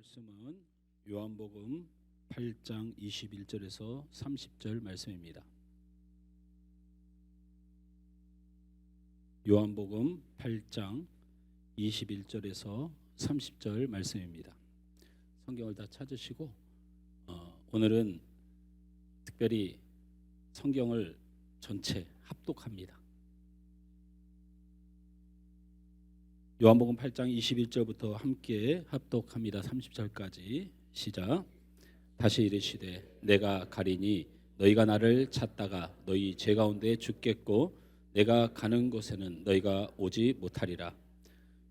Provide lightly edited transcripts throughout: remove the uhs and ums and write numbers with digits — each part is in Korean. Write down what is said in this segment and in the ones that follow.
말씀은 요한복음 8장 21절에서 30절 말씀입니다. 요한복음 8장 21절에서 30절 말씀입니다. 성경을 다 찾으시고 오늘은 특별히 성경을 전체 합독합니다. 요한복음 8장 21절부터 함께 합독합니다. 30절까지 시작. 다시 이르시되 내가 가리니 너희가 나를 찾다가 너희 죄 가운데 죽겠고 내가 가는 곳에는 너희가 오지 못하리라.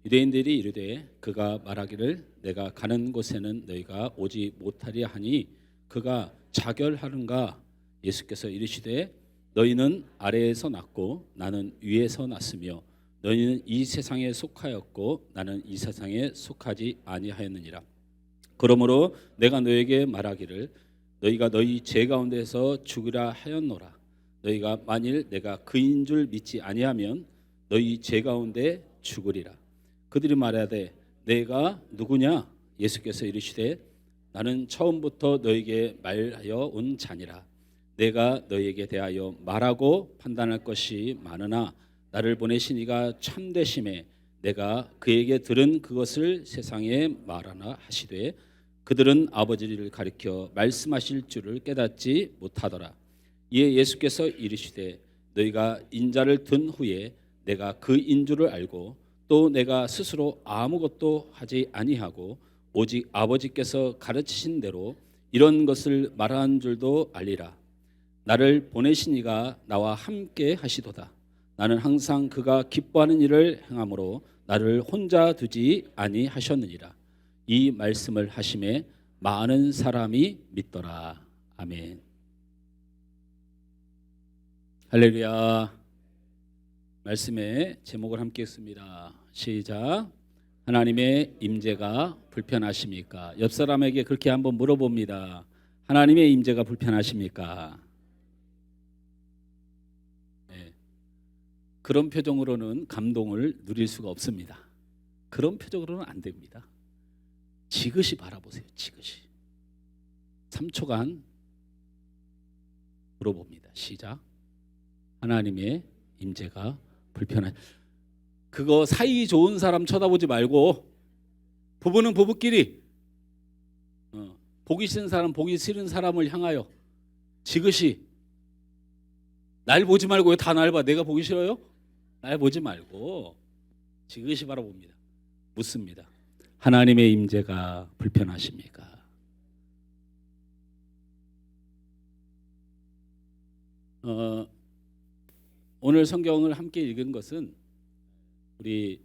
유대인들이 이르되 그가 말하기를 내가 가는 곳에는 너희가 오지 못하리라 하니 그가 자결하는가. 예수께서 이르시되 너희는 아래에서 났고 나는 위에서 났으며 너희는 이 세상에 속하였고 나는 이 세상에 속하지 아니하였느니라. 그러므로 내가 너에게 말하기를 너희가 너희 죄 가운데서 죽으라 하였노라. 너희가 만일 내가 그인 줄 믿지 아니하면 너희 죄 가운데 죽으리라. 그들이 말하되 내가 누구냐? 예수께서 이르시되 나는 처음부터 너에게 말하여 온 자니라. 내가 너희에게 대하여 말하고 판단할 것이 많으나 나를 보내신 이가 참되심에 내가 그에게 들은 그것을 세상에 말하나 하시되 그들은 아버지를 가리켜 말씀하실 줄을 깨닫지 못하더라. 이에 예수께서 이르시되 너희가 인자를 든 후에 내가 그 인줄을 알고 또 내가 스스로 아무것도 하지 아니하고 오직 아버지께서 가르치신 대로 이런 것을 말하는 줄도 알리라. 나를 보내신 이가 나와 함께 하시도다. 나는 항상 그가 기뻐하는 일을 행함으로 나를 혼자 두지 아니하셨느니라. 이 말씀을 하심에 많은 사람이 믿더라. 아멘. 할렐루야. 말씀의 제목을 함께 읽습니다. 시작. 하나님의 임재가 불편하십니까? 옆 사람에게 그렇게 한번 물어봅니다. 하나님의 임재가 불편하십니까? 그런 표정으로는 감동을 누릴 수가 없습니다. 그런 표정으로는 안 됩니다. 지그시 바라보세요. 지그시. 3초간 물어봅니다. 시작. 하나님의 임재가 불편한. 그거 사이 좋은 사람 쳐다보지 말고 부부는 부부끼리 보기 싫은 사람 보기 싫은 사람을 향하여 지그시. 날 보지 말고 왜 다 날 봐? 내가 보기 싫어요? 날 보지 말고 지그시 바라봅니다. 묻습니다. 하나님의 임재가 불편하십니까? 오늘 성경을 함께 읽은 것은 우리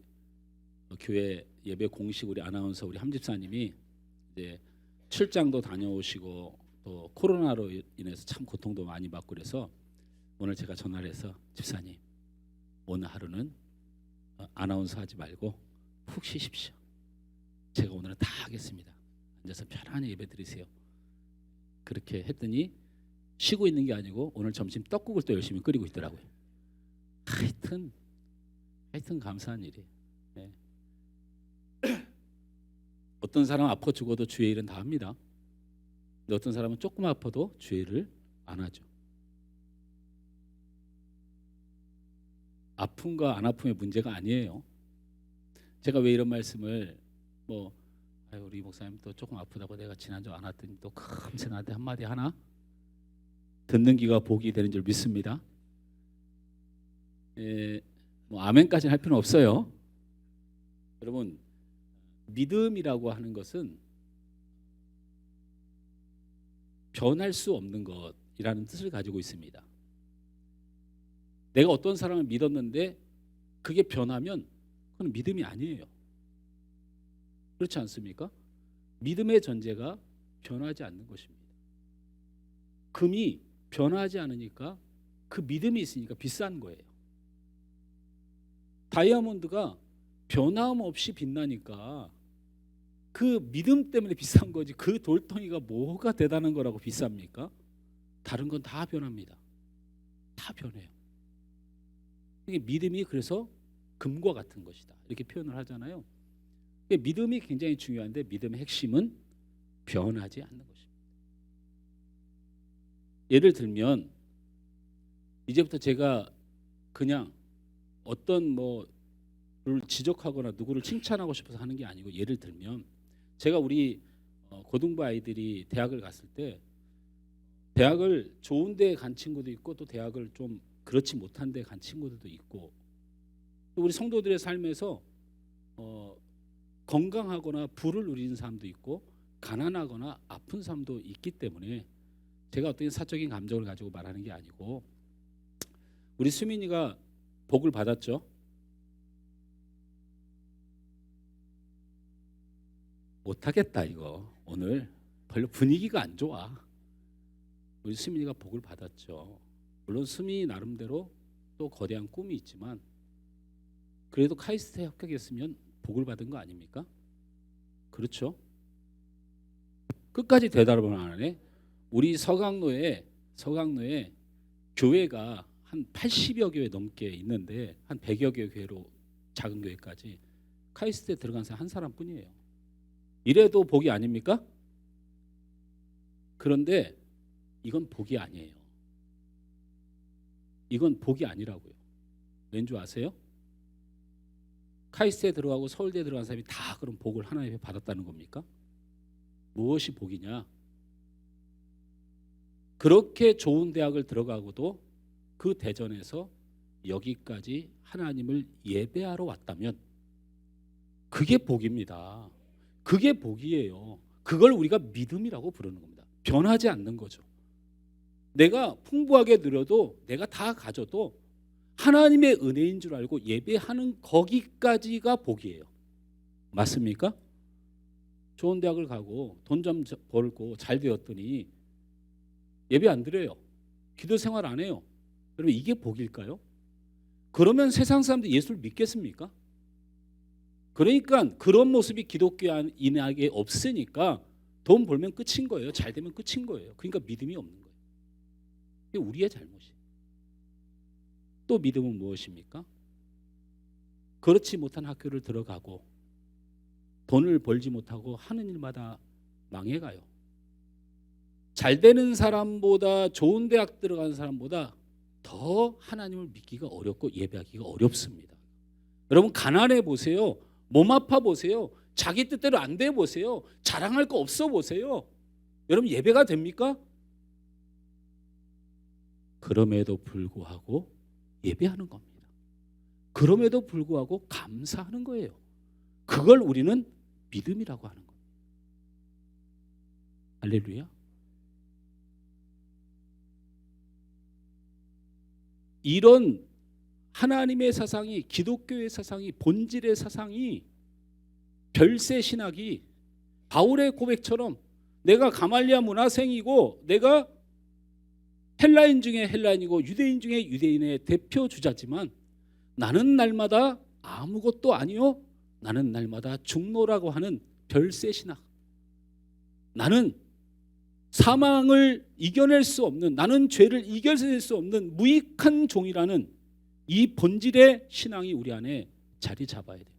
교회 예배 공식 우리 아나운서 우리 함집사님이 이제 출장도 다녀오시고 또 코로나로 인해서 참 고통도 많이 받고 그래서 오늘 제가 전화를 해서 집사님 오늘 하루는 아나운서 하지 말고 푹 쉬십시오. 제가 오늘은 다 하겠습니다. 앉아서 편안히 예배 드리세요. 그렇게 했더니 쉬고 있는 게 아니고 오늘 점심 떡국을 또 열심히 끓이고 있더라고요. 하여튼 감사한 일이에요. 네. 어떤 사람 아파 죽어도 주의 일은 다 합니다. 근데 어떤 사람은 조금 아파도 주의 일을 안 하죠. 아픔과 안 아픔의 문제가 아니에요. 제가 왜 이런 말씀을 우리 목사님 또 조금 아프다고 내가 지난주 안 왔더니 또 금세 나한테 한마디 하나? 듣는 귀가 복이 되는 줄 믿습니다. 아멘까지는 할 필요는 없어요. 여러분 믿음이라고 하는 것은 변할 수 없는 것이라는 뜻을 가지고 있습니다. 내가 어떤 사람을 믿었는데 그게 변하면 그건 믿음이 아니에요. 그렇지 않습니까? 믿음의 전제가 변하지 않는 것입니다. 금이 변하지 않으니까 그 믿음이 있으니까 비싼 거예요. 다이아몬드가 변함 없이 빛나니까 그 믿음 때문에 비싼 거지 그 돌덩이가 뭐가 대단한 거라고 비쌉니까? 다른 건 다 변합니다. 다 변해요. 믿음이 그래서 금과 같은 것이다 이렇게 표현을 하잖아요. 믿음이 굉장히 중요한데 믿음의 핵심은 변하지 않는 것입니다. 예를 들면 이제부터 제가 그냥 어떤 뭐를 지적하거나 누구를 칭찬하고 싶어서 하는 게 아니고, 예를 들면 제가 우리 고등부 아이들이 대학을 갔을 때 대학을 좋은 데 간 친구도 있고 또 대학을 좀 그렇지 못한 데 간 친구들도 있고, 또 우리 성도들의 삶에서 건강하거나 부를 누리는 사람도 있고 가난하거나 아픈 사람도 있기 때문에 제가 어떤 사적인 감정을 가지고 말하는 게 아니고, 우리 수민이가 복을 받았죠. 못하겠다 이거. 오늘 별로 분위기가 안 좋아. 우리 수민이가 복을 받았죠. 물론 수민이 나름대로 또 거대한 꿈이 있지만 그래도 카이스트에 합격했으면 복을 받은 거 아닙니까? 그렇죠? 끝까지 대답을 안 하네. 우리 서강로에 교회가 한 80여 교회 넘게 있는데 한 100여 개 교회로 작은 교회까지 카이스트에 들어간 사람 한 사람뿐이에요. 이래도 복이 아닙니까? 그런데 이건 복이 아니에요. 이건 복이 아니라고요. 왠 줄 아세요? 카이스트에 들어가고 서울대에 들어간 사람이 다 그럼 복을 하나님께 받았다는 겁니까? 무엇이 복이냐? 그렇게 좋은 대학을 들어가고도 그 대전에서 여기까지 하나님을 예배하러 왔다면 그게 복입니다. 그게 복이에요. 그걸 우리가 믿음이라고 부르는 겁니다. 변하지 않는 거죠. 내가 풍부하게 누려도 내가 다 가져도 하나님의 은혜인 줄 알고 예배하는 거기까지가 복이에요. 맞습니까? 좋은 대학을 가고 돈 좀 벌고 잘 되었더니 예배 안 드려요. 기도 생활 안 해요. 여러분 이게 복일까요? 그러면 세상 사람들이 예수를 믿겠습니까? 그러니까 그런 모습이 기독교인에게 없으니까 돈 벌면 끝인 거예요. 잘 되면 끝인 거예요. 그러니까 믿음이 없는 거예요. 이게 우리의 잘못이에요. 또 믿음은 무엇입니까? 그렇지 못한 학교를 들어가고 돈을 벌지 못하고 하는 일마다 망해가요. 잘 되는 사람보다 좋은 대학 들어가는 사람보다 더 하나님을 믿기가 어렵고 예배하기가 어렵습니다. 여러분 가난해 보세요. 몸 아파 보세요. 자기 뜻대로 안 돼 보세요. 자랑할 거 없어 보세요. 여러분 예배가 됩니까? 그럼에도 불구하고 예배하는 겁니다. 그럼에도 불구하고 감사하는 거예요. 그걸 우리는 믿음이라고 하는 겁니다. 할렐루야. 이런 하나님의 사상이, 기독교의 사상이, 본질의 사상이, 별세 신학이 바울의 고백처럼 내가 가말리아 문화생이고 내가 헬라인 중에 헬라인이고 유대인 중에 유대인의 대표 주자지만 나는 날마다 아무것도 아니요 나는 날마다 중노라고 하는 별세 신학, 나는 사망을 이겨낼 수 없는, 나는 죄를 이겨낼 수 없는 무익한 종이라는 이 본질의 신앙이 우리 안에 자리 잡아야 돼요.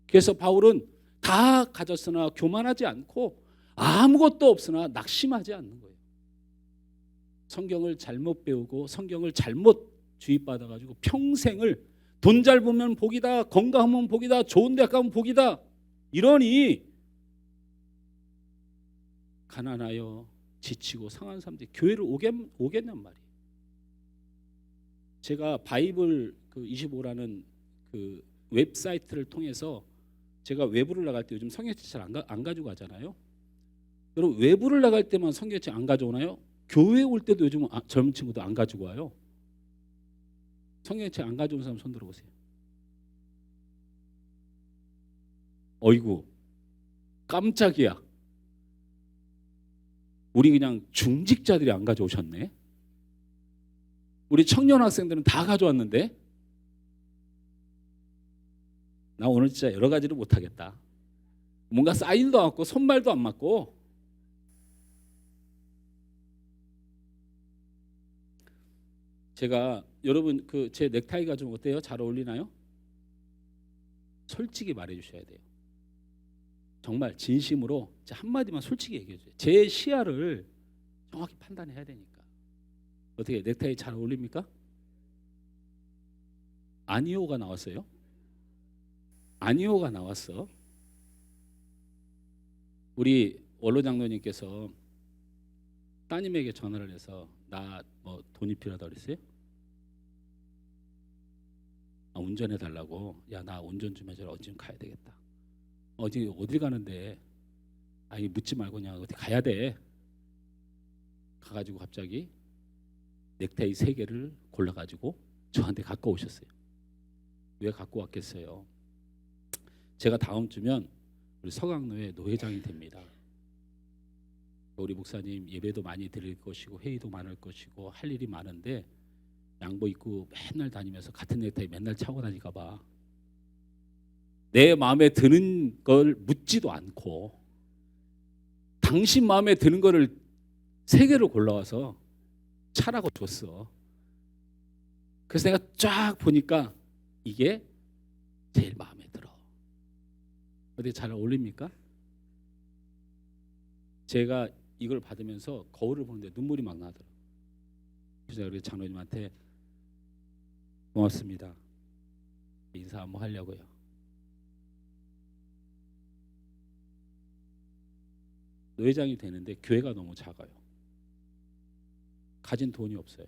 그래서 바울은 다 가졌으나 교만하지 않고 아무것도 없으나 낙심하지 않는 거예요. 성경을 잘못 배우고 성경을 잘못 주입받아가지고 평생을 돈 잘 벌면 복이다, 건강하면 복이다, 좋은 대학 가면 복이다 이러니 가난하여 지치고 상한 사람들이 교회를 오겠냔 말이에요. 제가 바이블 25라는 그 웹사이트를 통해서 제가 외부를 나갈 때 요즘 성경책 잘 안 가지고 가잖아요. 여러분 외부를 나갈 때만 성경책 안 가져오나요? 교회 올 때도 요즘 젊은 친구도 안 가지고 와요. 성경책 안 가져온 사람 손 들어보세요. 어이구 깜짝이야. 우리 그냥 중직자들이 안 가져오셨네. 우리 청년 학생들은 다 가져왔는데 나 오늘 진짜 여러 가지를 못하겠다. 뭔가 사인도 안 맞고 손발도 안 맞고. 제가 여러분 제 넥타이가 좀 어때요? 잘 어울리나요? 솔직히 말해 주셔야 돼요. 정말 진심으로 한마디만 솔직히 얘기해 줘요. 제 시야를 정확히 판단해야 되니까. 어떻게 넥타이 잘 어울립니까? 아니오가 나왔어요. 아니오가 나왔어. 우리 원로 장로님께서 따님에게 전화를 해서 나 뭐 돈이 필요하다 그랬어요? 운전해 달라고. 야, 나 운전 좀 해줘라. 어디 좀 가야 되겠다. 어딜 가는데? 아니 묻지 말고 그냥 어디 가야 돼. 가가지고 갑자기 넥타이 3개를 골라가지고 저한테 갖고 오셨어요. 왜 갖고 왔겠어요? 제가 다음 주면 우리 서강로의 노회장이 됩니다. 우리 목사님 예배도 많이 드릴 것이고 회의도 많을 것이고 할 일이 많은데 양복 입고 맨날 다니면서 같은 넥타이 맨날 차고 다니까 봐. 내 마음에 드는 걸 묻지도 않고 당신 마음에 드는 거를 3개를 골라와서 차라고 줬어. 그래서 내가 쫙 보니까 이게 제일 마음에 들어. 어디 잘 어울립니까? 제가 이걸 받으면서 거울을 보는데 눈물이 막 나더라고요. 그래서 우리 장로님한테 고맙습니다. 인사 한번 하려고요. 노회장이 되는데 교회가 너무 작아요. 가진 돈이 없어요.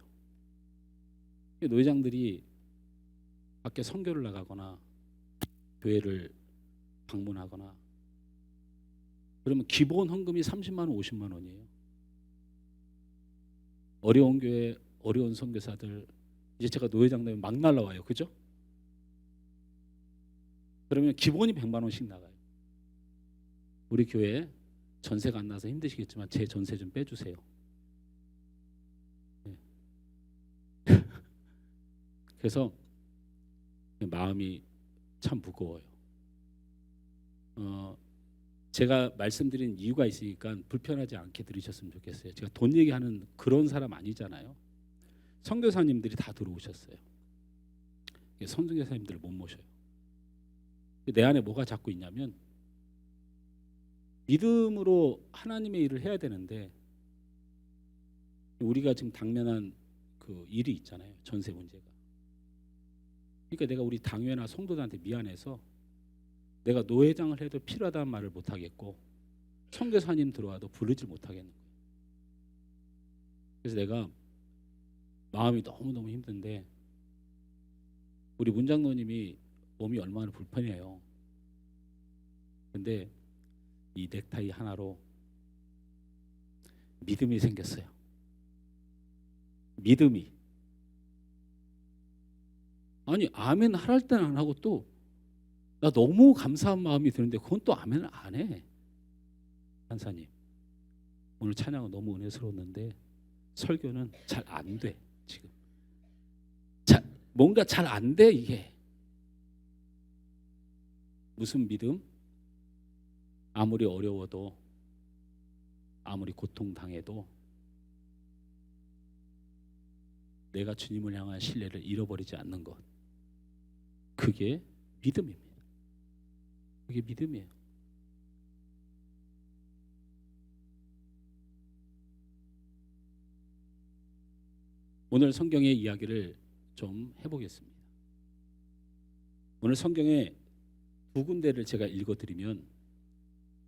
노회장들이 밖에 선교를 나가거나 교회를 방문하거나 그러면 기본 헌금이 30만 원, 50만 원이에요. 어려운 교회, 어려운 선교사들 이제 제가 노회장 되면 막 날라와요. 그죠? 그러면 기본이 100만 원씩 나가요. 우리 교회 전세가 안 나서 힘드시겠지만 제 전세 좀 빼주세요. 네. 그래서 마음이 참 무거워요. 제가 말씀드린 이유가 있으니까 불편하지 않게 들으셨으면 좋겠어요. 제가 돈 얘기하는 그런 사람 아니잖아요. 선교사님들이 다 들어오셨어요. 선교사님들을 못 모셔요. 내 안에 뭐가 자꾸 있냐면 믿음으로 하나님의 일을 해야 되는데 우리가 지금 당면한 그 일이 있잖아요. 전세 문제가. 그러니까 내가 우리 당회나 성도들한테 미안해서 내가 노회장을 해도 필요하다는 말을 못 하겠고 선교사님 들어와도 부르질 못하겠는 거예요. 그래서 내가 마음이 너무너무 힘든데 우리 문장로님이 몸이 얼마나 불편해요. 근데 이 넥타이 하나로 믿음이 생겼어요. 믿음이. 아니 아멘 하랄 때는 안 하고 또 나 너무 감사한 마음이 드는데 그건 또 아멘을 안 해. 판사님 오늘 찬양은 너무 은혜스러웠는데 설교는 잘 안 돼. 지금 뭔가 잘 안 돼. 이게 무슨 믿음? 아무리 어려워도 아무리 고통당해도 내가 주님을 향한 신뢰를 잃어버리지 않는 것, 그게 믿음입니다. 그게 믿음이에요. 오늘 성경의 이야기를 좀 해보겠습니다. 오늘 성경에 2군데를 제가 읽어드리면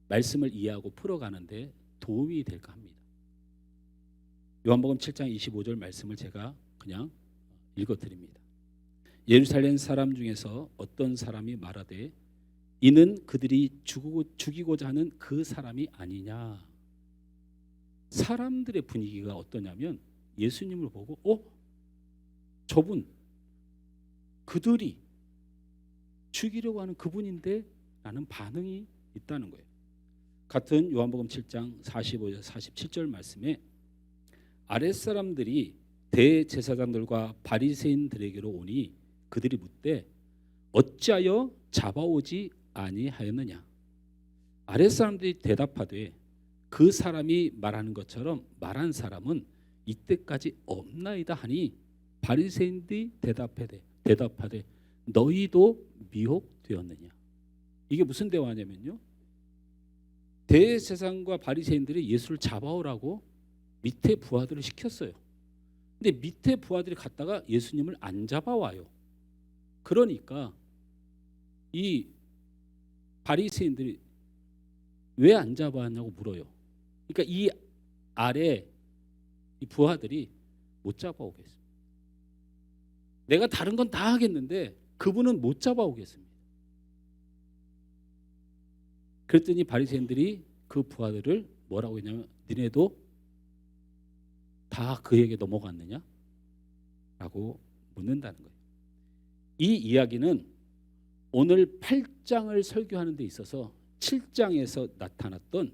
말씀을 이해하고 풀어가는데 도움이 될까 합니다. 요한복음 7장 25절 말씀을 제가 그냥 읽어드립니다. 예루살렘 사람 중에서 어떤 사람이 말하되 이는 그들이 죽이고자 하는 그 사람이 아니냐. 사람들의 분위기가 어떠냐면 예수님을 보고 저분 그들이 죽이려고 하는 그분인데 라는 반응이 있다는 거예요. 같은 요한복음 7장 45절 47절 말씀에 아랫사람들이 대제사장들과 바리새인들에게로 오니 그들이 묻되 어찌하여 잡아오지 아니하였느냐. 아랫사람들이 대답하되 그 사람이 말하는 것처럼 말한 사람은 이때까지 없나이다 하니 바리새인들이 대답하되 너희도 미혹되었느냐. 이게 무슨 대화냐면요, 대제사장과 바리새인들이 예수를 잡아오라고 밑에 부하들을 시켰어요. 근데 밑에 부하들이 갔다가 예수님을 안 잡아와요. 그러니까 이 바리새인들이 왜 안 잡아왔냐고 물어요. 그러니까 이 아래 이 부하들이 못 잡아오겠습니다. 내가 다른 건 다 하겠는데 그분은 못 잡아오겠습니다. 그랬더니 바리새인들이 그 부하들을 뭐라고 했냐면 니네도 다 그에게 넘어갔느냐? 라고 묻는다는 거예요. 이 이야기는 오늘 8장을 설교하는 데 있어서 7장에서 나타났던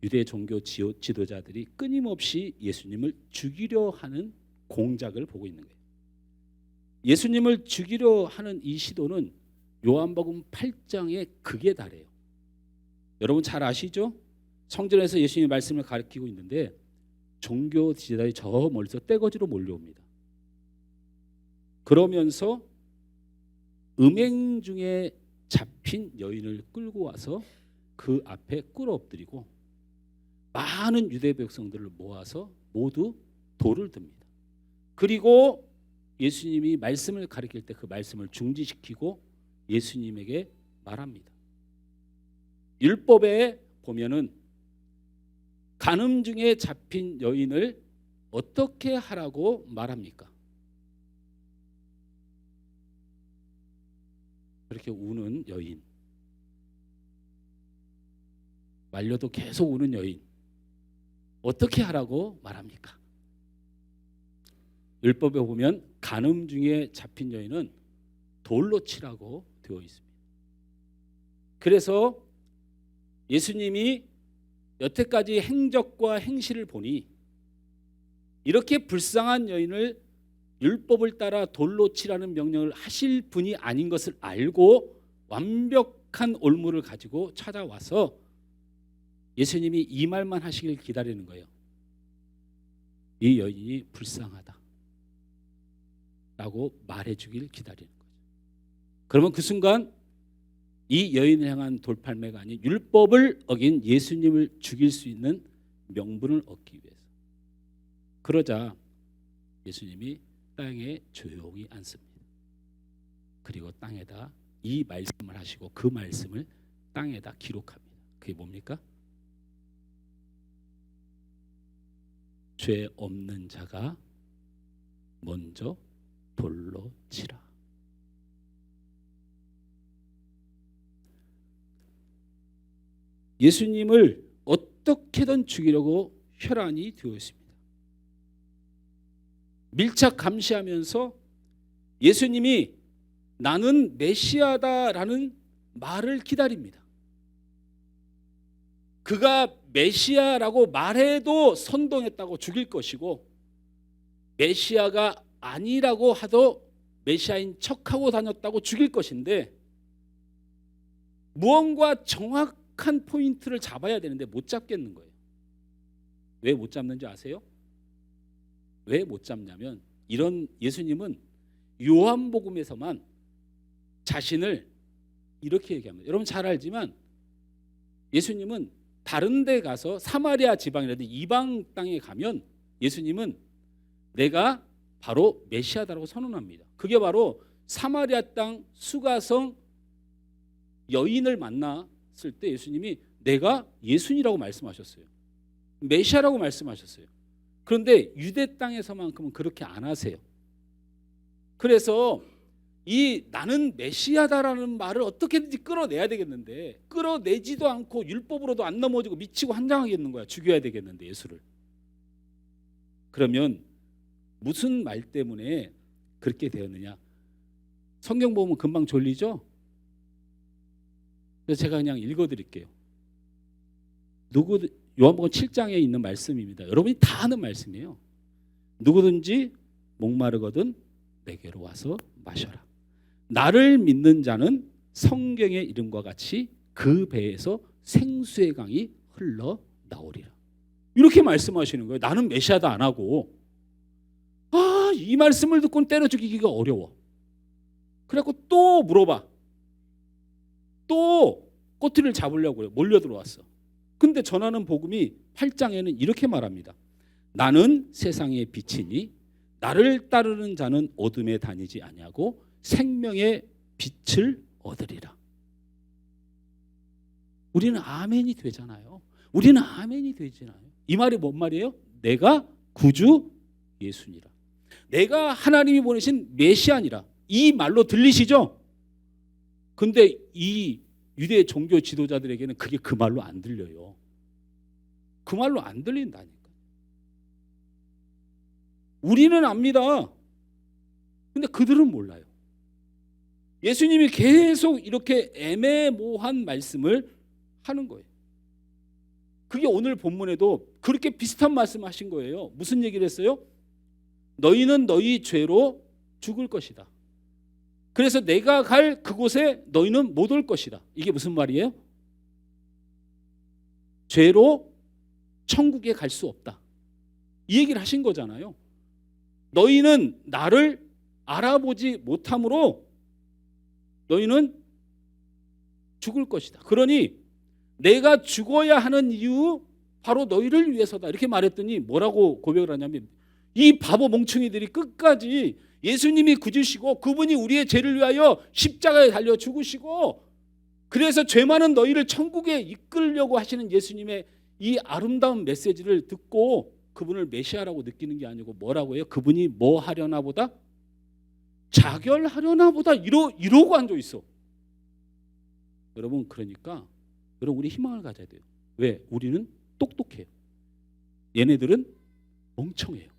유대 종교 지도자들이 끊임없이 예수님을 죽이려 하는 공작을 보고 있는 거예요. 예수님을 죽이려 하는 이 시도는 요한복음 8장의 극에 달해요. 여러분 잘 아시죠? 성전에서 예수님의 말씀을 가르치고 있는데 종교 지도자들이 저 멀리서 떼거지로 몰려옵니다. 그러면서 음행 중에 잡힌 여인을 끌고 와서 그 앞에 꿇어 엎드리고 많은 유대 백성들을 모아서 모두 돌을 듭니다. 그리고 예수님이 말씀을 가르칠 때 그 말씀을 중지시키고 예수님에게 말합니다. 율법에 보면은 간음 중에 잡힌 여인을 어떻게 하라고 말합니까? 그렇게 우는 여인, 말려도 계속 우는 여인 어떻게 하라고 말합니까? 율법에 보면 간음 중에 잡힌 여인은 돌로 치라고 되어 있습니다. 그래서 예수님이 여태까지 행적과 행실을 보니 이렇게 불쌍한 여인을 율법을 따라 돌로 치라는 명령을 하실 분이 아닌 것을 알고 완벽한 올무를 가지고 찾아와서 예수님이 이 말만 하시길 기다리는 거예요. 이 여인이 불쌍하다 라고 말해주길 기다리는 거죠. 그러면 그 순간 이 여인을 향한 돌팔매가 아닌 율법을 어긴 예수님을 죽일 수 있는 명분을 얻기 위해서. 그러자 예수님이 땅에 조용히 앉습니다. 그리고 땅에다 이 말씀을 하시고 그 말씀을 땅에다 기록합니다. 그게 뭡니까? 죄 없는 자가 먼저 돌로 치라. 예수님을 어떻게든 죽이려고 혈안이 되어 있습니다. 밀착 감시하면서 예수님이 나는 메시아다라는 말을 기다립니다. 그가 메시아라고 말해도 선동했다고 죽일 것이고 메시아가 아니라고 하도 메시아인 척하고 다녔다고 죽일 것인데 무언가 정확한 포인트를 잡아야 되는데 못 잡겠는 거예요. 왜 못 잡는지 아세요? 왜 못 잡냐면 이런 예수님은 요한복음에서만 자신을 이렇게 얘기합니다. 여러분 잘 알지만 예수님은 다른 데 가서 사마리아 지방이라든지 이방 땅에 가면 예수님은 내가 바로 메시아다라고 선언합니다. 그게 바로 사마리아 땅 수가성 여인을 만났을 때 예수님이 내가 예수니라고 말씀하셨어요. 메시아라고 말씀하셨어요. 그런데 유대 땅에서만큼은 그렇게 안 하세요. 그래서 이 나는 메시아다라는 말을 어떻게든지 끌어내야 되겠는데 끌어내지도 않고 율법으로도 안 넘어지고 미치고 환장하겠는 거야. 죽여야 되겠는데 예수를. 그러면 무슨 말 때문에 그렇게 되었느냐? 성경 보면 금방 졸리죠? 그래서 제가 그냥 읽어드릴게요. 요한복음 7장에 있는 말씀입니다. 여러분이 다 아는 말씀이에요. 누구든지 목마르거든 내게로 와서 마셔라. 나를 믿는 자는 성경의 이름과 같이 그 배에서 생수의 강이 흘러나오리라. 이렇게 말씀하시는 거예요. 나는 메시아다 안 하고 이 말씀을 듣고는 때려 죽이기가 어려워. 그래갖고 또 물어봐. 또 꼬투리를 잡으려고 그래. 몰려 들어왔어. 근데 전하는 복음이 8장에는 이렇게 말합니다. 나는 세상의 빛이니 나를 따르는 자는 어둠에 다니지 아니하고 생명의 빛을 얻으리라. 우리는 아멘이 되잖아요. 우리는 아멘이 되잖아요. 이 말이 뭔 말이에요? 내가 구주 예수니라. 내가 하나님이 보내신 메시아니라. 이 말로 들리시죠? 근데 이 유대 종교 지도자들에게는 그게 그 말로 안 들려요. 그 말로 안 들린다니까. 우리는 압니다. 근데 그들은 몰라요. 예수님이 계속 이렇게 애매모호한 말씀을 하는 거예요. 그게 오늘 본문에도 그렇게 비슷한 말씀을 하신 거예요. 무슨 얘기를 했어요? 너희는 너희 죄로 죽을 것이다. 그래서 내가 갈 그곳에 너희는 못 올 것이다. 이게 무슨 말이에요? 죄로 천국에 갈 수 없다. 이 얘기를 하신 거잖아요. 너희는 나를 알아보지 못함으로 너희는 죽을 것이다. 그러니 내가 죽어야 하는 이유 바로 너희를 위해서다. 이렇게 말했더니 뭐라고 고백을 하냐면 이 바보 멍청이들이 끝까지 예수님이 구주시고 그분이 우리의 죄를 위하여 십자가에 달려 죽으시고 그래서 죄 많은 너희를 천국에 이끌려고 하시는 예수님의 이 아름다운 메시지를 듣고 그분을 메시아라고 느끼는 게 아니고 뭐라고 해요? 그분이 뭐 하려나 보다? 자결하려나 보다 이러고 앉아 있어. 여러분 그러니까 여러분 우리 희망을 가져야 돼요. 왜? 우리는 똑똑해요. 얘네들은 멍청해요.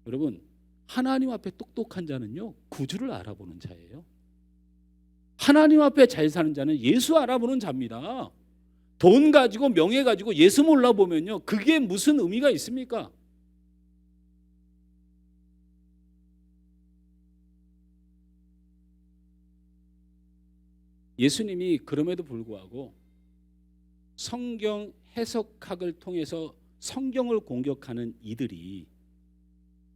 여러분 하나님 앞에 똑똑한 자는요 구주를 알아보는 자예요. 하나님 앞에 잘 사는 자는 예수 알아보는 자입니다. 돈 가지고 명예 가지고 예수 몰라보면요 그게 무슨 의미가 있습니까? 예수님이 그럼에도 불구하고 성경 해석학을 통해서 성경을 공격하는 이들이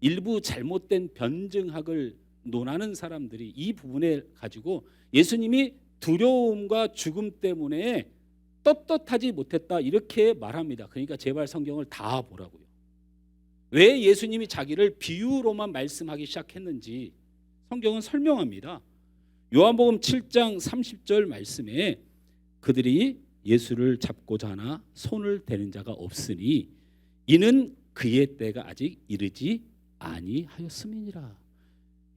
일부 잘못된 변증학을 논하는 사람들이 이 부분에 가지고 예수님이 두려움과 죽음 때문에 떳떳하지 못했다 이렇게 말합니다. 그러니까 제발 성경을 다 보라고요. 왜 예수님이 자기를 비유로만 말씀하기 시작했는지 성경은 설명합니다. 요한복음 7장 30절 말씀에 그들이 예수를 잡고자 하나 손을 대는 자가 없으니 이는 그의 때가 아직 이르지 아니하였음이니라.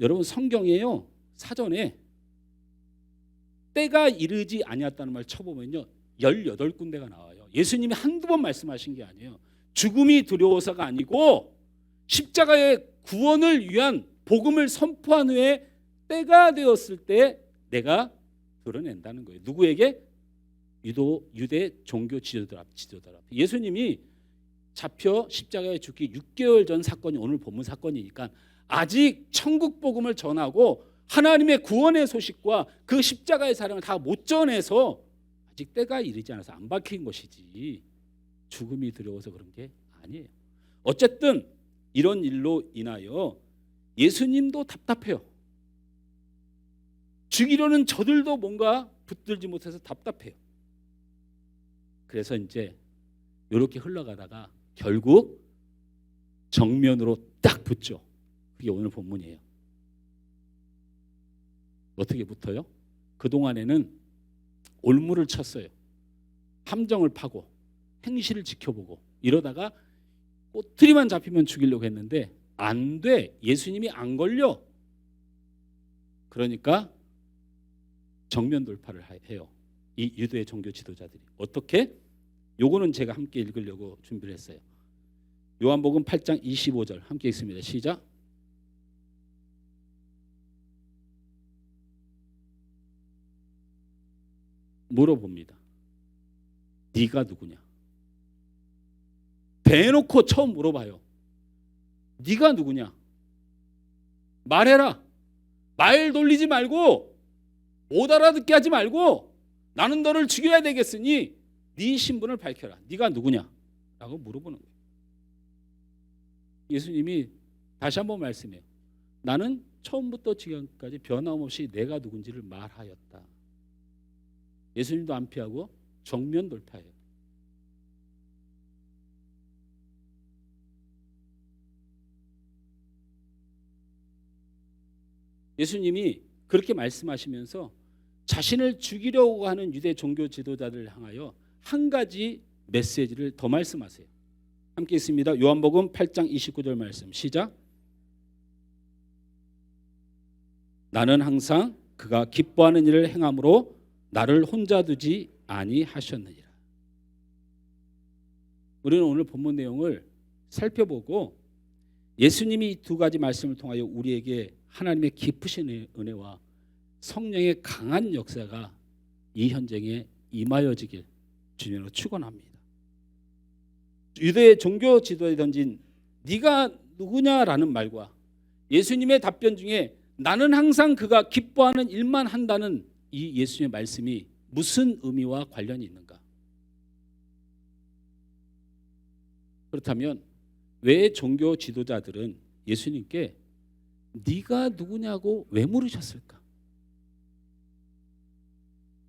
여러분 성경에요 사전에 때가 이르지 아니었다는 말 쳐보면요 18군데가 나와요. 예수님이 한두 번 말씀하신 게 아니에요. 죽음이 두려워서가 아니고 십자가의 구원을 위한 복음을 선포한 후에 때가 되었을 때 내가 드러낸다는 거예요. 누구에게? 유대 종교 지도자 앞에. 예수님이 잡혀 십자가에 죽기 6개월 전 사건이 오늘 본문 사건이니까 아직 천국 복음을 전하고 하나님의 구원의 소식과 그 십자가의 사랑을 다 못 전해서 아직 때가 이르지 않아서 안 밝힌 것이지 죽음이 두려워서 그런 게 아니에요. 어쨌든 이런 일로 인하여 예수님도 답답해요. 죽이려는 저들도 뭔가 붙들지 못해서 답답해요. 그래서 이제 이렇게 흘러가다가 결국 정면으로 딱 붙죠. 그게 오늘 본문이에요. 어떻게 붙어요? 그동안에는 올무를 쳤어요. 함정을 파고 행실을 지켜보고 이러다가 꼬투리만 잡히면 죽이려고 했는데 안 돼. 예수님이 안 걸려. 그러니까 정면 돌파를 해요. 이 유대 종교 지도자들이. 어떻게? 요거는 제가 함께 읽으려고 준비를 했어요. 요한복음 8장 25절 함께 읽습니다. 시작. 물어봅니다. 네가 누구냐? 대놓고 처음 물어봐요. 네가 누구냐? 말해라. 말 돌리지 말고 못 알아듣게 하지 말고 나는 너를 죽여야 되겠으니 네 신분을 밝혀라. 네가 누구냐? 라고 물어보는 거예요. 예수님이 다시 한번 말씀해요. 나는 처음부터 지금까지 변함없이 내가 누군지를 말하였다. 예수님도 안 피하고 정면 돌파예요. 예수님이 그렇게 말씀하시면서 자신을 죽이려고 하는 유대 종교 지도자들을 향하여 한 가지 메시지를 더 말씀하세요. 함께 있습니다. 요한복음 8장 29절 말씀 시작. 나는 항상 그가 기뻐하는 일을 행함으로 나를 혼자 두지 아니하셨느니라. 우리는 오늘 본문 내용을 살펴보고 예수님이 이 두 가지 말씀을 통하여 우리에게 하나님의 깊으신 은혜와 성령의 강한 역사가 이 현장에 임하여지길 주님으로 축원합니다. 유대 종교 지도에 던진 네가 누구냐라는 말과 예수님의 답변 중에 나는 항상 그가 기뻐하는 일만 한다는 이 예수님의 말씀이 무슨 의미와 관련이 있는가? 그렇다면 왜 종교 지도자들은 예수님께 네가 누구냐고 왜 물으셨을까?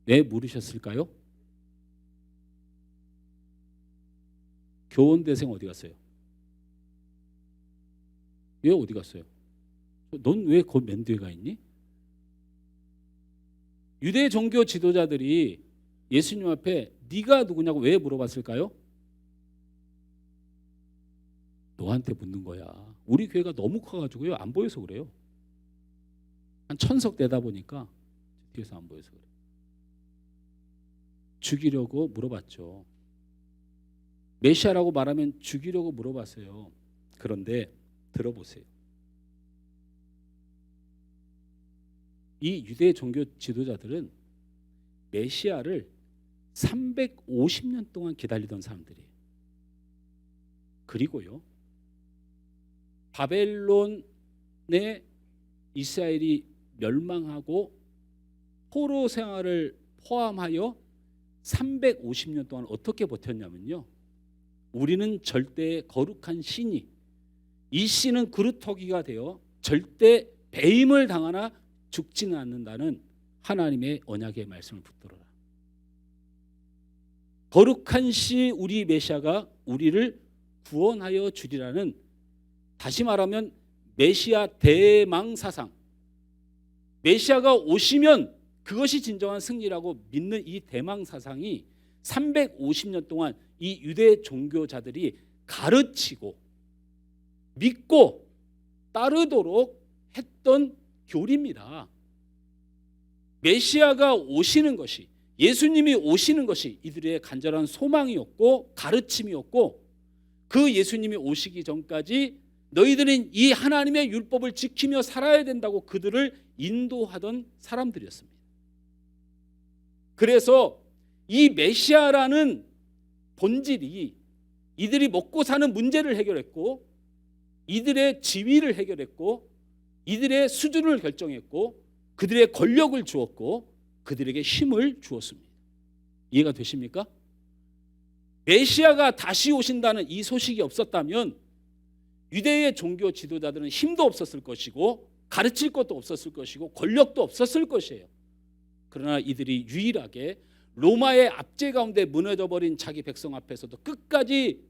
왜 물으셨을까요? 교원대생 어디 갔어요? 왜 어디 갔어요? 넌 왜 그 맨 뒤에 가 있니? 유대 종교 지도자들이 예수님 앞에 네가 누구냐고 왜 물어봤을까요? 너한테 묻는 거야. 우리 교회가 너무 커가지고요 안 보여서 그래요. 한 1000석 되다 보니까 뒤에서 안 보여서 그래요. 죽이려고 물어봤죠. 메시아라고 말하면 죽이려고 물어봤어요. 그런데 들어보세요. 이 유대 종교 지도자들은 메시아를 350년 동안 기다리던 사람들이에요. 그리고요 바벨론에 이스라엘이 멸망하고 포로 생활을 포함하여 350년 동안 어떻게 버텼냐면요, 우리는 절대 거룩한 신이 이 신은 그루터기가 되어 절대 배임을 당하나 죽지는 않는다는 하나님의 언약의 말씀을 붙들어라. 거룩한 시 우리 메시아가 우리를 구원하여 주리라는, 다시 말하면 메시아 대망사상, 메시아가 오시면 그것이 진정한 승리라고 믿는 이 대망사상이 350년 동안 이 유대 종교자들이 가르치고 믿고 따르도록 했던 교리입니다. 메시아가 오시는 것이, 예수님이 오시는 것이 이들의 간절한 소망이었고 가르침이었고, 그 예수님이 오시기 전까지 너희들은 이 하나님의 율법을 지키며 살아야 된다고 그들을 인도하던 사람들이었습니다. 그래서 이 메시아라는 본질이 이들이 먹고 사는 문제를 해결했고, 이들의 지위를 해결했고, 이들의 수준을 결정했고, 그들의 권력을 주었고, 그들에게 힘을 주었습니다. 이해가 되십니까? 메시아가 다시 오신다는 이 소식이 없었다면 유대의 종교 지도자들은 힘도 없었을 것이고 가르칠 것도 없었을 것이고 권력도 없었을 것이에요. 그러나 이들이 유일하게 로마의 압제 가운데 무너져버린 자기 백성 앞에서도 끝까지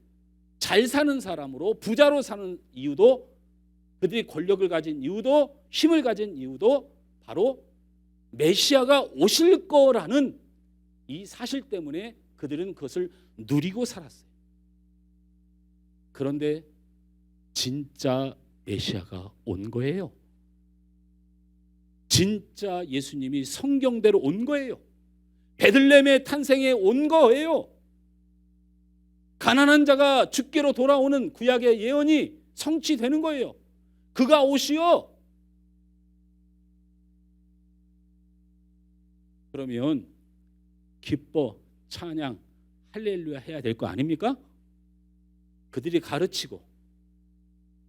잘 사는 사람으로, 부자로 사는 이유도, 그들이 권력을 가진 이유도, 힘을 가진 이유도 바로 메시아가 오실 거라는 이 사실 때문에 그들은 그것을 누리고 살았어요. 그런데 진짜 메시아가 온 거예요. 진짜 예수님이 성경대로 온 거예요. 베들레헴의 탄생에 온 거예요. 가난한 자가 죽게로 돌아오는 구약의 예언이 성취되는 거예요. 그가 오시어. 그러면 기뻐, 찬양, 할렐루야 해야 될 거 아닙니까? 그들이 가르치고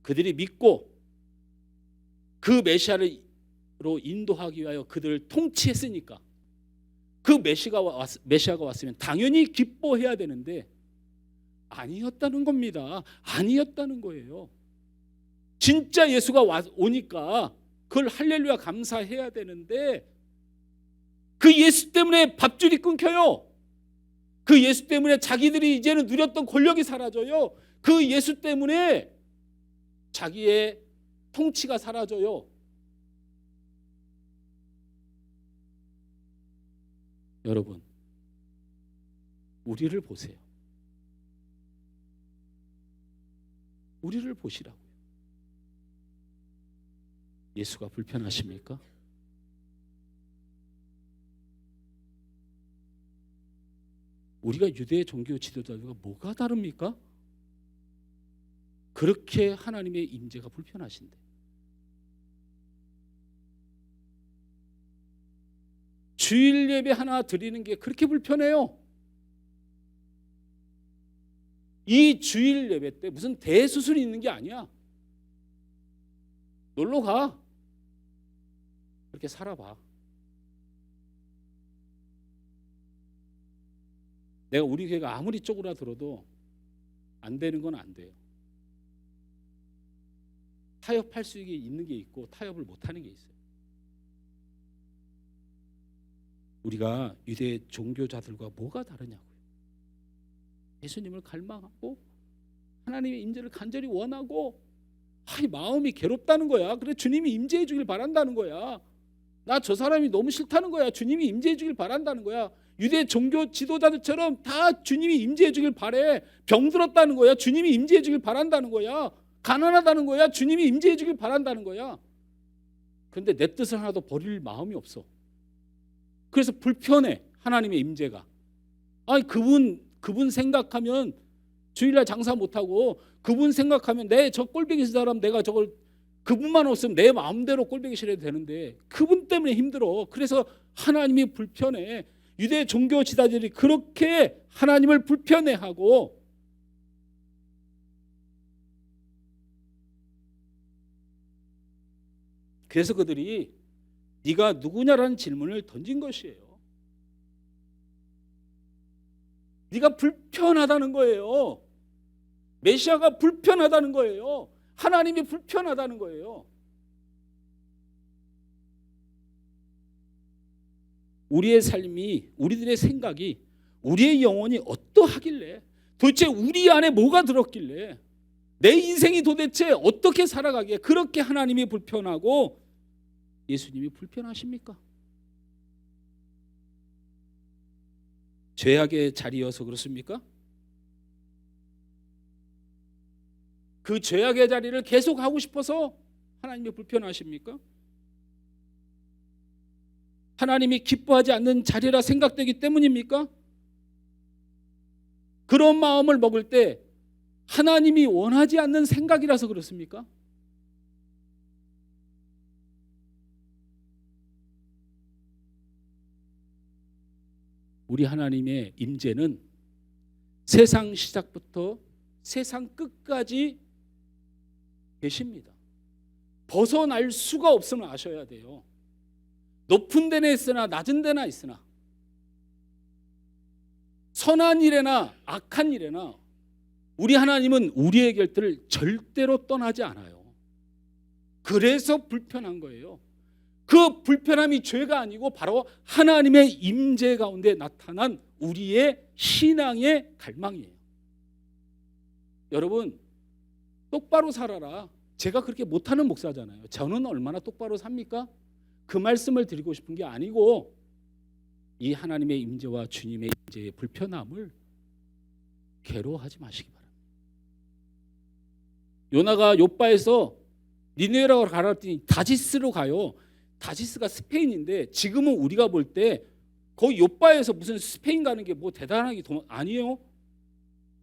그들이 믿고 그 메시아로 인도하기 위하여 그들을 통치했으니까 그 메시아가 왔으면 당연히 기뻐해야 되는데 아니었다는 겁니다. 아니었다는 거예요. 진짜 예수가 오니까 그걸 할렐루야 감사해야 되는데 그 예수 때문에 밥줄이 끊겨요. 그 예수 때문에 자기들이 이제는 누렸던 권력이 사라져요. 그 예수 때문에 자기의 통치가 사라져요. 여러분, 우리를 보세요. 우리를 보시라고요. 예수가 불편하십니까? 우리가 유대 종교 지도자들과 뭐가 다릅니까? 그렇게 하나님의 임재가 불편하신데, 주일 예배 하나 드리는 게 그렇게 불편해요. 이 주일 예배 때 무슨 대수술이 있는 게 아니야. 놀러 가. 그렇게 살아봐. 내가 우리 교회가 아무리 쪼그라들어도 안 되는 건 안 돼요. 타협할 수 있는 게 있고 타협을 못하는 게 있어요. 우리가 유대 종교자들과 뭐가 다르냐고요. 예수님을 갈망하고 하나님의 임재를 간절히 원하고 마음이 괴롭다는 거야. 그래 주님이 임재해 주길 바란다는 거야. 나 저 사람이 너무 싫다는 거야. 주님이 임재해 주길 바란다는 거야. 유대 종교 지도자들처럼 다 주님이 임재해 주길 바래. 병들었다는 거야. 주님이 임재해 주길 바란다는 거야. 가난하다는 거야. 주님이 임재해 주길 바란다는 거야. 그런데 내 뜻을 하나도 버릴 마음이 없어. 그래서 불편해. 하나님의 임재가. 아니 그분 생각하면 주일날 장사 못하고, 그분 생각하면 내 저 꼴보기 싫은 사람 내가 저걸, 그분만 없으면 내 마음대로 꼴보기 싫어도 되는데 그분 때문에 힘들어. 그래서 하나님이 불편해. 유대 종교 지도자들이 그렇게 하나님을 불편해하고, 그래서 그들이 네가 누구냐라는 질문을 던진 것이에요. 네가 불편하다는 거예요. 메시아가 불편하다는 거예요. 하나님이 불편하다는 거예요. 우리의 삶이, 우리들의 생각이, 우리의 영혼이 어떠하길래, 도대체 우리 안에 뭐가 들었길래, 내 인생이 도대체 어떻게 살아가기에 그렇게 하나님이 불편하고 예수님이 불편하십니까? 죄악의 자리여서 그렇습니까? 그 죄악의 자리를 계속 하고 싶어서 하나님이 불편하십니까? 하나님이 기뻐하지 않는 자리라 생각되기 때문입니까? 그런 마음을 먹을 때 하나님이 원하지 않는 생각이라서 그렇습니까? 우리 하나님의 임재는 세상 시작부터 세상 끝까지 계십니다. 벗어날 수가 없음을 아셔야 돼요. 높은 데나 있으나 낮은 데나 있으나, 선한 일에나 악한 일에나 우리 하나님은 우리의 곁을 절대로 떠나지 않아요. 그래서 불편한 거예요. 그 불편함이 죄가 아니고 바로 하나님의 임재 가운데 나타난 우리의 신앙의 갈망이에요. 여러분, 똑바로 살아라. 제가 그렇게 못하는 목사잖아요. 저는 얼마나 똑바로 삽니까? 그 말씀을 드리고 싶은 게 아니고, 이 하나님의 임재와 주님의 임재의 불편함을 괴로워하지 마시기 바랍니다. 요나가 요바에서 니느웨라고 가라 했더니 다시스로 가요. 다시스가 스페인인데 지금은 우리가 볼 때 거기 요바에서 무슨 스페인 가는 게 뭐 대단하게 아니에요.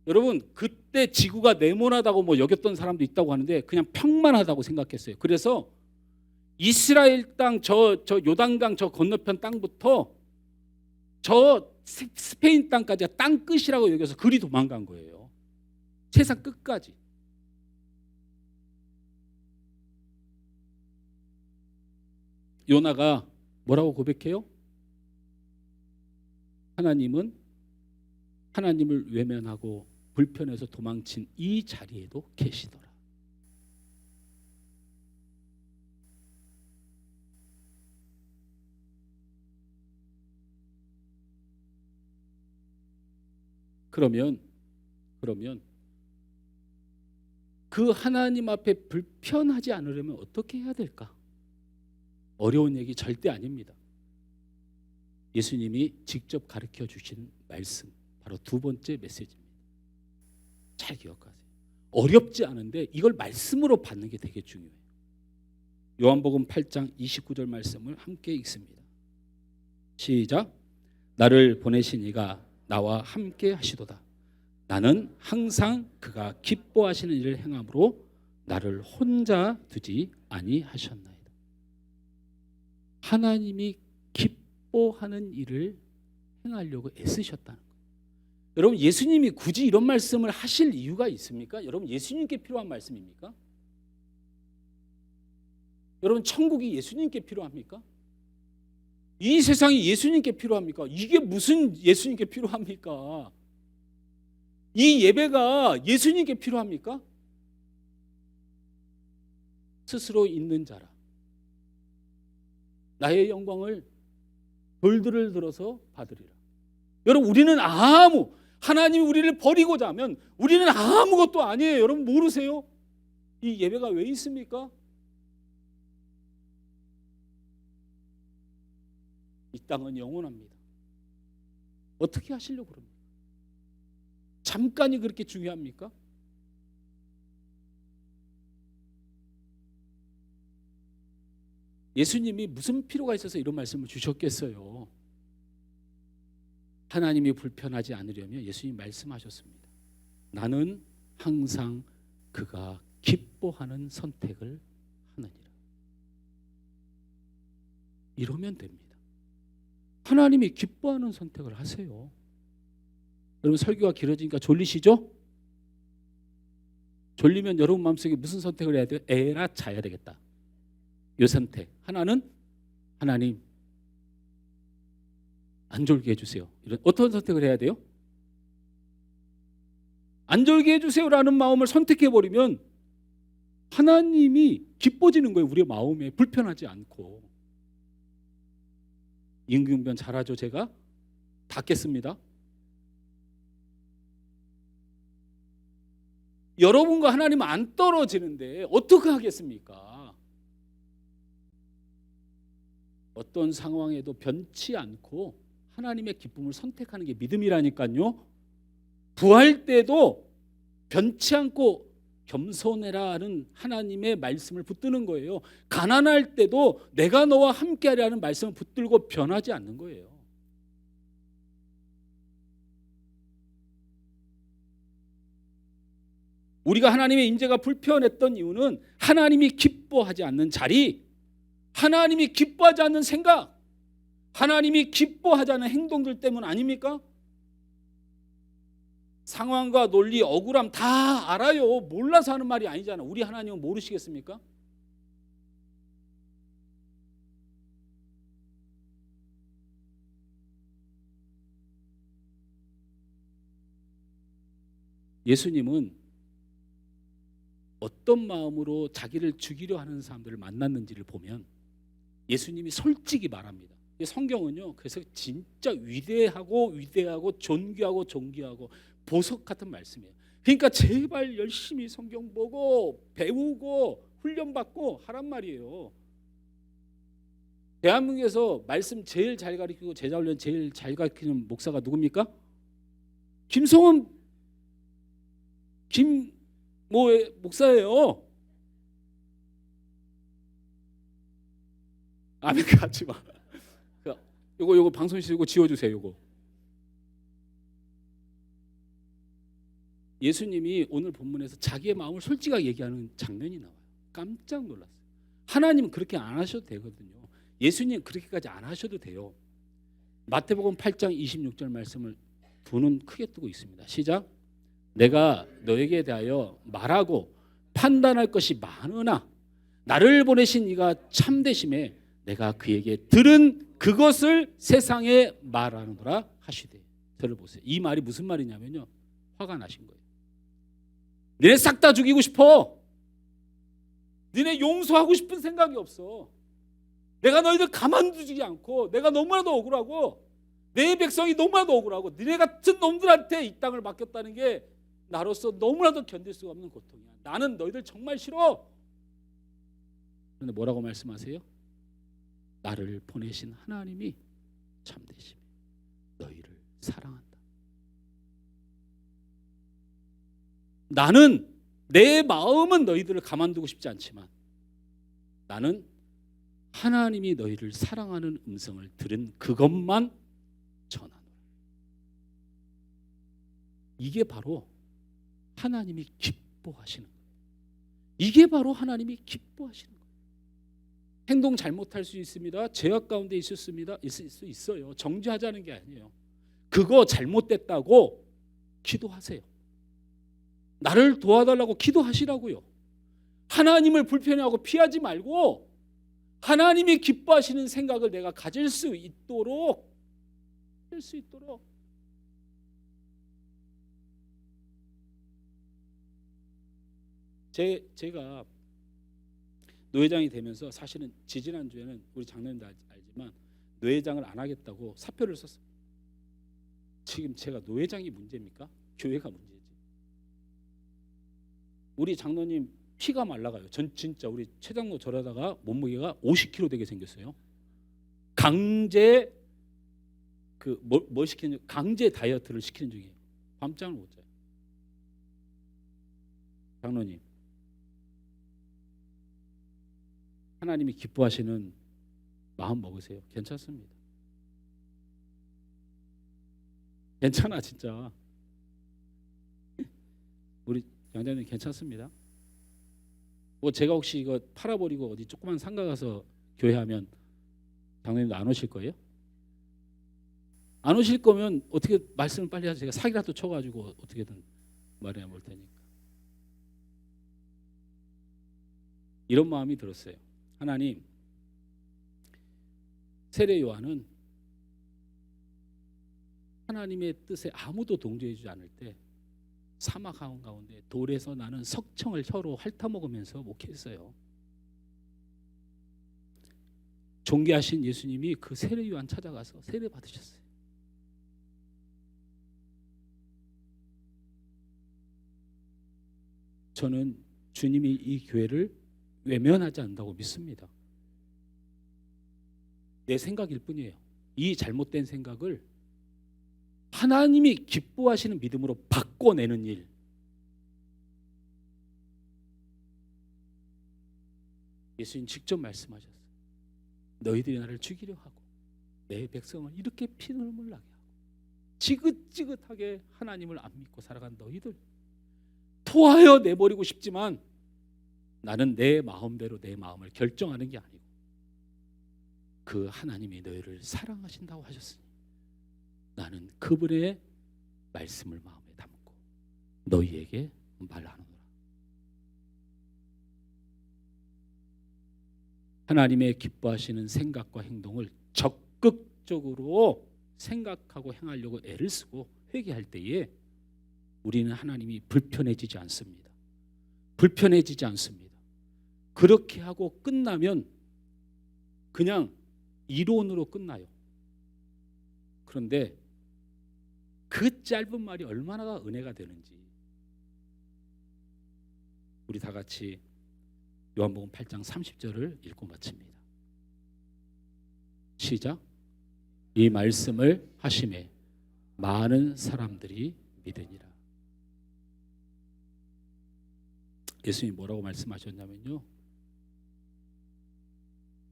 여러분, 그때 지구가 네모나다고 뭐 여겼던 사람도 있다고 하는데 그냥 평만하다고 생각했어요. 그래서 이스라엘 땅, 저 요단강 저 건너편 땅부터 저 스페인 땅까지가 땅 끝이라고 여겨서 그리 도망간 거예요. 세상 끝까지. 요나가 뭐라고 고백해요? 하나님은 하나님을 외면하고 불편해서 도망친 이 자리에도 계시더라. 그러면 그 하나님 앞에 불편하지 않으려면 어떻게 해야 될까? 어려운 얘기 절대 아닙니다. 예수님이 직접 가르쳐 주신 말씀, 바로 두 번째 메시지입니다. 잘 기억하세요. 어렵지 않은데 이걸 말씀으로 받는 게 되게 중요해요. 요한복음 8장 29절 말씀을 함께 읽습니다. 시작. 나를 보내신 이가 나와 함께 하시도다. 나는 항상 그가 기뻐하시는 일을 행함으로 나를 혼자 두지 아니하셨나이다. 하나님이 기뻐하는 일을 행하려고 애쓰셨다는 거예요. 여러분, 예수님이 굳이 이런 말씀을 하실 이유가 있습니까? 여러분, 예수님께 필요한 말씀입니까? 여러분, 천국이 예수님께 필요합니까? 이 세상이 예수님께 필요합니까? 이게 무슨 예수님께 필요합니까? 이 예배가 예수님께 필요합니까? 스스로 있는 자라 나의 영광을 돌들을 들어서 받으리라. 여러분, 우리는 하나님이 우리를 버리고자 하면 우리는 아무것도 아니에요. 여러분, 모르세요? 이 예배가 왜 있습니까? 이 땅은 영원합니다. 어떻게 하시려고 그럽니까? 잠깐이 그렇게 중요합니까? 예수님이 무슨 필요가 있어서 이런 말씀을 주셨겠어요? 하나님이 불편하지 않으려면 예수님이 말씀하셨습니다. 나는 항상 그가 기뻐하는 선택을 하느니라. 이러면 됩니다. 하나님이 기뻐하는 선택을 하세요. 여러분, 설교가 길어지니까 졸리시죠? 졸리면 여러분 마음속에 무슨 선택을 해야 돼요? 에라 자야 되겠다. 이 선택. 하나는 하나님 안 졸게 해주세요. 이런 어떤 선택을 해야 돼요? 안 졸게 해주세요라는 마음을 선택해버리면 하나님이 기뻐지는 거예요. 우리의 마음에 불편하지 않고. 임금변 잘하죠? 제가 닫겠습니다. 여러분과 하나님은 안 떨어지는데 어떻게 하겠습니까? 어떤 상황에도 변치 않고 하나님의 기쁨을 선택하는 게 믿음이라니까요. 부할 때도 변치 않고 겸손해라는 하나님의 말씀을 붙드는 거예요. 가난할 때도 내가 너와 함께하리라는 말씀을 붙들고 변하지 않는 거예요. 우리가 하나님의 임재가 불편했던 이유는 하나님이 기뻐하지 않는 자리, 하나님이 기뻐하지 않는 생각, 하나님이 기뻐하지 않는 행동들 때문 아닙니까? 상황과 논리, 억울함 다 알아요. 몰라서 하는 말이 아니잖아. 우리 하나님은 모르시겠습니까? 예수님은 어떤 마음으로 자기를 죽이려 하는 사람들을 만났는지를 보면 예수님이 솔직히 말합니다. 성경은요, 그래서 진짜 위대하고 존귀하고 보석 같은 말씀이에요. 그러니까 제발 열심히 성경 보고 배우고 훈련받고 하란 말이에요. 대한민국에서 말씀 제일 잘 가르치고 제자 훈련 제일 잘 가르치는 목사가 누굽니까? 김성원 목사예요. 아멘 하지 마. 요거 방송실 이거 지워주세요. 요거. 예수님이 오늘 본문에서 자기의 마음을 솔직하게 얘기하는 장면이 나와요. 깜짝 놀랐어요. 하나님은 그렇게 안 하셔도 되거든요. 예수님 그렇게까지 안 하셔도 돼요. 마태복음 8장 26절 말씀을 두 눈 크게 뜨고 있습니다. 시작. 내가 너에게 대하여 말하고 판단할 것이 많으나 나를 보내신 이가 참되심에 내가 그에게 들은 그것을 세상에 말하노라 하시되. 저를 보세요. 이 말이 무슨 말이냐면요, 화가 나신 거예요. 너네 싹 다 죽이고 싶어. 너네 용서하고 싶은 생각이 없어. 내가 너희들 가만두지 않고 내가 너무나도 억울하고 내 백성이 너무나도 억울하고 너네 같은 놈들한테 이 땅을 맡겼다는 게 나로서 너무나도 견딜 수가 없는 고통이야. 나는 너희들 정말 싫어. 그런데 뭐라고 말씀하세요? 나를 보내신 하나님이 참되시며 너희를 사랑한다. 나는 내 마음은 너희들을 가만두고 싶지 않지만 나는 하나님이 너희를 사랑하는 음성을 들은 그것만 전하노라. 이게 바로 하나님이 기뻐하시는 거예요. 이게 바로 하나님이 기뻐하시는 거예요. 행동 잘못할 수 있습니다. 죄악 가운데 있을 수 있어요. 정죄하자는 게 아니에요. 그거 잘못됐다고 기도하세요. 나를 도와달라고 기도하시라고요. 하나님을 불편해하고 피하지 말고 하나님이 기뻐하시는 생각을 내가 가질 수 있도록 제가 노회장이 되면서 사실은 지지난주에는 우리 장로님도 알지만 노회장을 안 하겠다고 사표를 썼어요. 지금 제가 노회장이 문제입니까? 교회가 문제지. 우리 장로님 피가 말라가요. 전 진짜 우리 최장로 저러다가 몸무게가 50kg 되게 생겼어요. 강제 뭐 시키는 강제 다이어트를 시키는 중이에요. 밤잠을 못 자요. 장로님, 하나님이 기뻐하시는 마음 먹으세요. 괜찮습니다. 괜찮아 진짜. 우리 양자님 괜찮습니다. 뭐 제가 혹시 이거 팔아버리고 어디 조그만 상가 가서 교회하면 장로님도 안 오실 거예요? 안 오실 거면 어떻게 말씀을 빨리 하세요. 제가 사기라도 쳐가지고 어떻게든 말해 볼 테니까. 이런 마음이 들었어요. 하나님, 세례 요한은 하나님의 뜻에 아무도 동조해 주지 않을 때 사막 한가운데 돌에서 나는 석청을 혀로 핥아먹으면서 목회했어요. 존귀하신 예수님이 그 세례 요한 찾아가서 세례 받으셨어요. 저는 주님이 이 교회를 외면하지 않는다고 믿습니다. 내 생각일 뿐이에요. 이 잘못된 생각을 하나님이 기뻐하시는 믿음으로 바꿔내는 일. 예수님 직접 말씀하셨어요. 너희들이 나를 죽이려 하고 내 백성을 이렇게 피눈물 나게 하고 지긋지긋하게 하나님을 안 믿고 살아간 너희들 토하여 내버리고 싶지만 나는 내 마음대로 내 마음을 결정하는 게 아니고 그 하나님이 너희를 사랑하신다고 하셨으니 나는 그분의 말씀을 마음에 담고 너희에게 말하노라. 하나님의 기뻐하시는 생각과 행동을 적극적으로 생각하고 행하려고 애를 쓰고 회개할 때에 우리는 하나님이 불편해지지 않습니다. 불편해지지 않습니다. 그렇게 하고 끝나면 그냥 이론으로 끝나요. 그런데 그 짧은 말이 얼마나 은혜가 되는지 우리 다 같이 요한복음 8장 30절을 읽고 마칩니다. 시작. 이 말씀을 하심에 많은 사람들이 믿으니라. 예수님이 뭐라고 말씀하셨냐면요,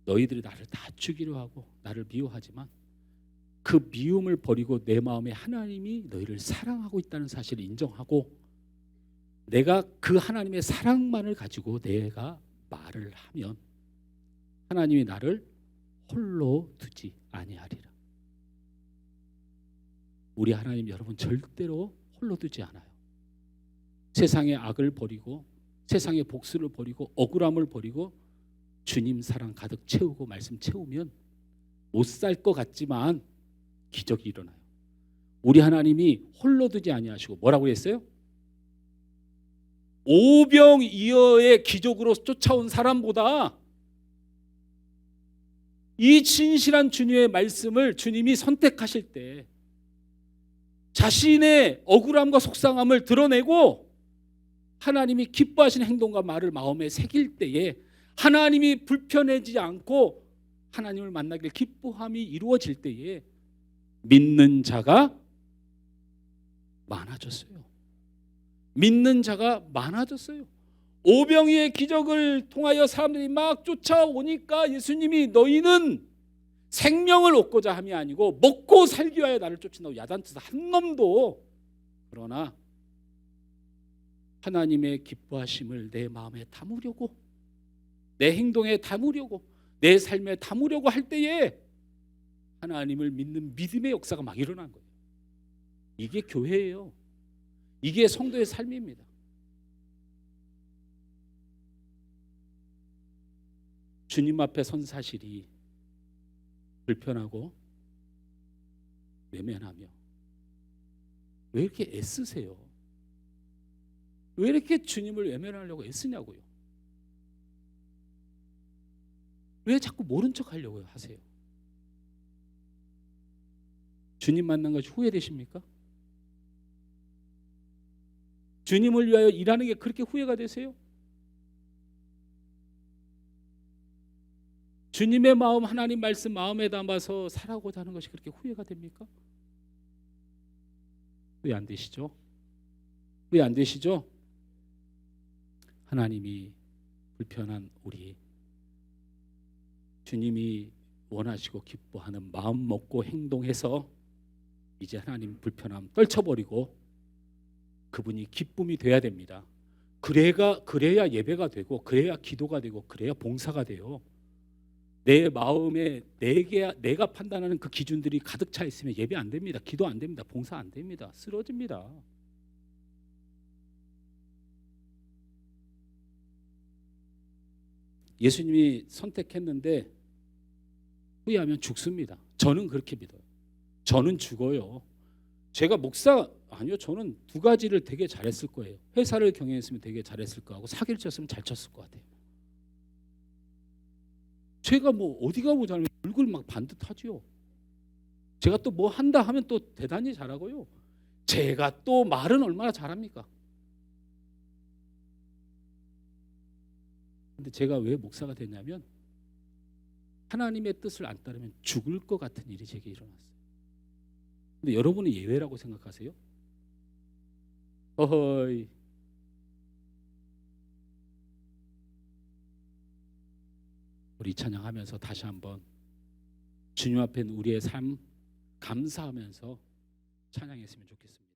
너희들이 나를 다 죽이려 하고 나를 미워하지만 그 미움을 버리고 내 마음에 하나님이 너희를 사랑하고 있다는 사실을 인정하고 내가 그 하나님의 사랑만을 가지고 내가 말을 하면 하나님이 나를 홀로 두지 아니하리라. 우리 하나님 여러분 절대로 홀로 두지 않아요. 세상의 악을 버리고 세상의 복수를 버리고 억울함을 버리고 주님 사랑 가득 채우고 말씀 채우면 못 살 것 같지만 기적이 일어나요. 우리 하나님이 홀로 두지 아니하시고 뭐라고 했어요? 오병이어의 기적으로 쫓아온 사람보다 이 진실한 주님의 말씀을 주님이 선택하실 때 자신의 억울함과 속상함을 드러내고 하나님이 기뻐하시는 행동과 말을 마음에 새길 때에 하나님이 불편해지지 않고 하나님을 만나길 기뻐함이 이루어질 때에 믿는 자가 많아졌어요. 믿는 자가 많아졌어요. 오병이의 기적을 통하여 사람들이 막 쫓아오니까 예수님이 너희는 생명을 얻고자 함이 아니고 먹고 살기 위하여 나를 쫓는다고 야단쳐서 한 놈도, 그러나 하나님의 기뻐하심을 내 마음에 담으려고, 내 행동에 담으려고, 내 삶에 담으려고 할 때에 하나님을 믿는 믿음의 역사가 막 일어난 거예요. 이게 교회예요. 이게 성도의 삶입니다. 주님 앞에 선 사실이 불편하고 외면하며 왜 이렇게 애쓰세요? 왜 이렇게 주님을 외면하려고 애쓰냐고요? 왜 자꾸 모른 척 하려고 하세요? 주님 만난 것이 후회되십니까? 주님을 위하여 일하는 게 그렇게 후회가 되세요? 주님의 마음, 하나님 말씀 마음에 담아서 살아가고자 하는 것이 그렇게 후회가 됩니까? 왜 안 되시죠? 왜 안 되시죠? 하나님이 불편한 우리, 주님이 원하시고 기뻐하는 마음 먹고 행동해서 이제 하나님 불편함 떨쳐버리고 그분이 기쁨이 돼야 됩니다. 그래야 예배가 되고, 그래야 기도가 되고, 그래야 봉사가 돼요. 내 마음에 내가 판단하는 그 기준들이 가득 차 있으면 예배 안 됩니다. 기도 안 됩니다. 봉사 안 됩니다. 쓰러집니다. 예수님이 선택했는데 후회하면 죽습니다. 저는 그렇게 믿어요. 저는 죽어요. 제가 목사 아니요, 저는 두 가지를 되게 잘했을 거예요. 회사를 경영했으면 되게 잘했을 거고, 사기를 쳤으면 잘 쳤을 것 같아요. 제가 뭐 어디가 모자라면 얼굴 막 반듯하지요. 제가 또 뭐 한다 하면 또 대단히 잘하고요. 제가 또 말은 얼마나 잘합니까? 근데 제가 왜 목사가 됐냐면 하나님의 뜻을 안 따르면 죽을 것 같은 일이 제게 일어났어요. 근데 여러분은 예외라고 생각하세요? 어허이. 우리 찬양하면서 다시 한번 주님 앞에 우리의 삶 감사하면서 찬양했으면 좋겠습니다.